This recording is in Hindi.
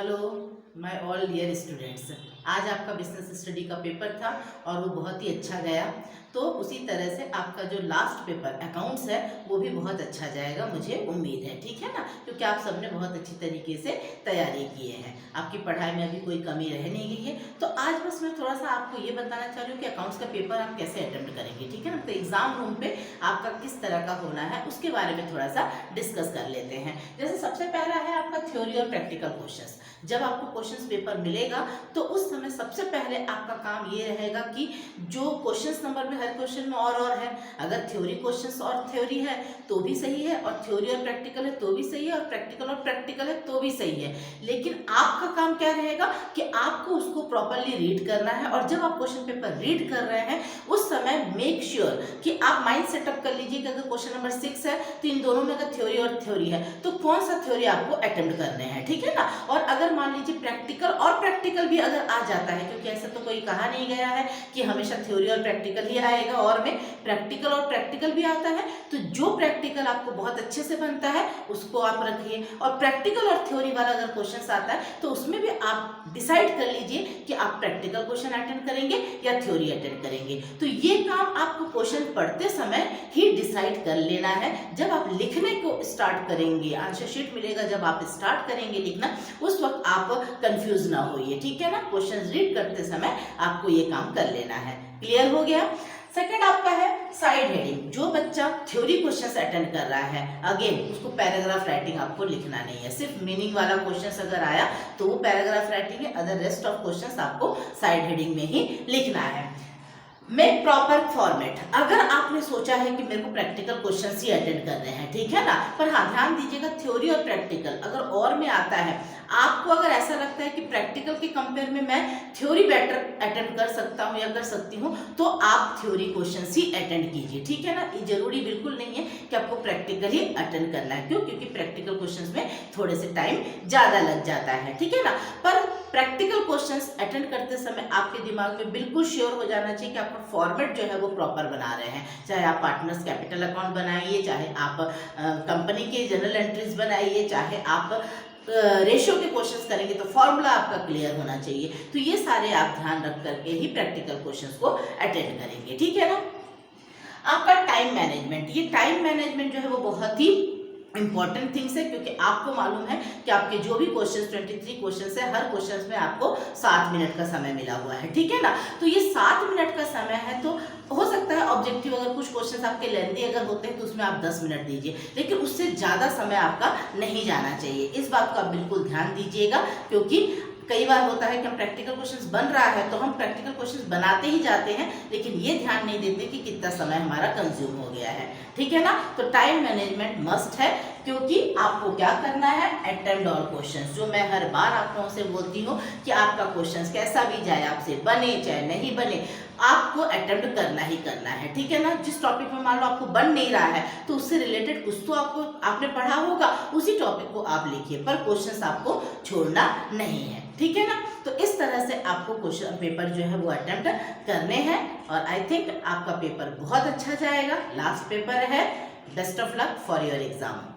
Hello my all dear students. आज आपका बिजनेस स्टडी का पेपर था और वो बहुत ही अच्छा गया। तो उसी तरह से आपका जो लास्ट पेपर अकाउंट्स है वो भी बहुत अच्छा जाएगा, मुझे उम्मीद है। ठीक है ना, क्योंकि आप सबने बहुत अच्छी तरीके से तैयारी किए हैं, आपकी पढ़ाई में अभी कोई कमी रह नहीं गई है। तो आज बस मैं थोड़ा सा आपको ये बताना चाह रही हूँ कि अकाउंट्स का पेपर आप कैसे अटेम्प्ट करेंगे। ठीक है ना, तो एग्जाम रूम पे आपका किस तरह का होना है उसके बारे में थोड़ा सा डिस्कस कर लेते हैं। जैसे सबसे पहला है आपका थ्योरी और प्रैक्टिकल क्वेश्चंस। जब आपको क्वेश्चंस पेपर मिलेगा तो उस समय सबसे पहले आपका काम ये रहेगा कि जो क्वेश्चंस नंबर में हर क्वेश्चन में और है, अगर थ्योरी क्वेश्चंस और थ्योरी है तो भी सही है, और थ्योरी और प्रैक्टिकल है तो भी सही है, और प्रैक्टिकल है तो भी सही है। लेकिन आपका काम क्या रहेगा कि आपको उसको प्रॉपरली रीड करना है। और जब आप क्वेश्चन पेपर रीड कर रहे हैं उस समय मेक श्योर कि आप माइंड सेटअप कर लीजिए कि अगर क्वेश्चन नंबर 6 है तो इन दोनों में अगर थ्योरी और थ्योरी है तो कौन सा थ्योरी आपको अटेम्प्ट करने हैं। ठीक है ना, और अगर मान लीजिए प्रैक्टिकल और प्रैक्टिकल भी अगर आ जाता है, क्योंकि ऐसा तो कोई कहा नहीं गया है कि हमेशा थ्योरी और प्रैक्टिकल ही आएगा, और में प्रैक्टिकल और प्रैक्टिकल भी आता है, तो जो प्रैक्टिकल आपको बहुत अच्छे से बनता है उसको आप रखिए। और प्रैक्टिकल और थ्योरी वाला अगर क्वेश्चन आता है तो उसमें भी आप डिसाइड कर लीजिए कि आप प्रैक्टिकल क्वेश्चन अटेंड करेंगे या थ्योरी अटेंड करेंगे। तो ये काम आपको क्वेश्चन पढ़ते समय ही डिसाइड कर लेना है। जब आप लिखने को स्टार्ट करेंगे, आंसर शीट मिलेगा, जब आप स्टार्ट करेंगे लिखना उस वक्त आप कंफ्यूज ना होइए। ठीक है ना, क्वेश्चंस रीड करते समय आपको ये काम कर लेना है। क्लियर हो गया। सेकंड आपका है साइड हेडिंग। जो बच्चा थ्योरी क्वेश्चंस अटेंड कर रहा है, अगेन उसको पैराग्राफ राइटिंग आपको लिखना नहीं है, सिर्फ मीनिंग वाला क्वेश्चंस अगर आया तो वो पैराग्राफ राइटिंग है, अदर रेस्ट ऑफ क्वेश्चंस आपको साइड हेडिंग में ही लिखना है। Make proper format. अगर आपने सोचा है कि मेरे को प्रैक्टिकल क्वेश्चंस ही अटेंड करने हैं, ठीक है ना, पर हाँ ध्यान दीजिएगा थ्योरी और प्रैक्टिकल अगर और में आता है, आपको अगर ऐसा लगता है कि प्रैक्टिकल के कंपेयर में मैं थ्योरी बेटर अटेंड कर सकता हूँ या कर सकती हूँ तो आप थ्योरी क्वेश्चंस ही अटेंड कीजिए। ठीक है ना, ये जरूरी बिल्कुल नहीं है कि आपको प्रैक्टिकल ही अटेंड करना है। क्यों? क्योंकि प्रैक्टिकल क्वेश्चंस में थोड़े से टाइम ज़्यादा लग जाता है। ठीक है ना, पर प्रैक्टिकल क्वेश्चंस अटेंड करते समय आपके दिमाग में बिल्कुल श्योर हो जाना चाहिए कि आपका फॉर्मेट जो है वो प्रॉपर बना रहे हैं। चाहे आप पार्टनर्स कैपिटल अकाउंट बनाइए, चाहे आप कंपनी के जनरल एंट्रीज बनाइए, चाहे आप रेशियो के क्वेश्चंस करेंगे तो फॉर्मूला आपका क्लियर होना चाहिए। तो ये सारे आप ध्यान रख करके ही प्रैक्टिकल क्वेश्चंस को अटेंड करेंगे। ठीक है ना। आपका टाइम मैनेजमेंट, ये टाइम मैनेजमेंट जो है वो बहुत ही इंपॉर्टेंट थिंग्स है, क्योंकि आपको मालूम है कि आपके जो भी क्वेश्चंस 23 क्वेश्चंस है, हर क्वेश्चंस में आपको 7 मिनट का समय मिला हुआ है। ठीक है ना, तो ये 7 मिनट का समय है, तो हो सकता है ऑब्जेक्टिव अगर कुछ क्वेश्चंस आपके लेंथी अगर होते हैं तो उसमें आप 10 मिनट दीजिए, लेकिन उससे ज़्यादा समय आपका नहीं जाना चाहिए। इस बात का आप बिल्कुल ध्यान दीजिएगा, क्योंकि कई बार होता है कि हम प्रैक्टिकल क्वेश्चंस बन रहा है तो हम प्रैक्टिकल क्वेश्चंस बनाते ही जाते हैं, लेकिन ये ध्यान नहीं देते कि कितना समय हमारा कंज्यूम हो गया है। ठीक है ना, तो टाइम मैनेजमेंट मस्ट है, क्योंकि आपको क्या करना है, अटेम्प्ट ऑल क्वेश्चंस। जो मैं हर बार आप लोगों से बोलती हूँ कि आपका क्वेश्चंस कैसा भी जाए, आपसे बने चाहे नहीं बने, आपको अटेम्प्ट करना ही करना है। ठीक है ना, जिस टॉपिक में मान लो आपको बन नहीं रहा है तो उससे रिलेटेड कुछ तो आपने पढ़ा होगा, उसी टॉपिक को आप लिखिए, पर क्वेश्चंस आपको छोड़ना नहीं है। ठीक है ना, तो इस तरह से आपको क्वेश्चन पेपर जो है वो अटेम्प्ट करने हैं, और आई थिंक आपका पेपर बहुत अच्छा जाएगा। लास्ट पेपर है, best of luck for your exam.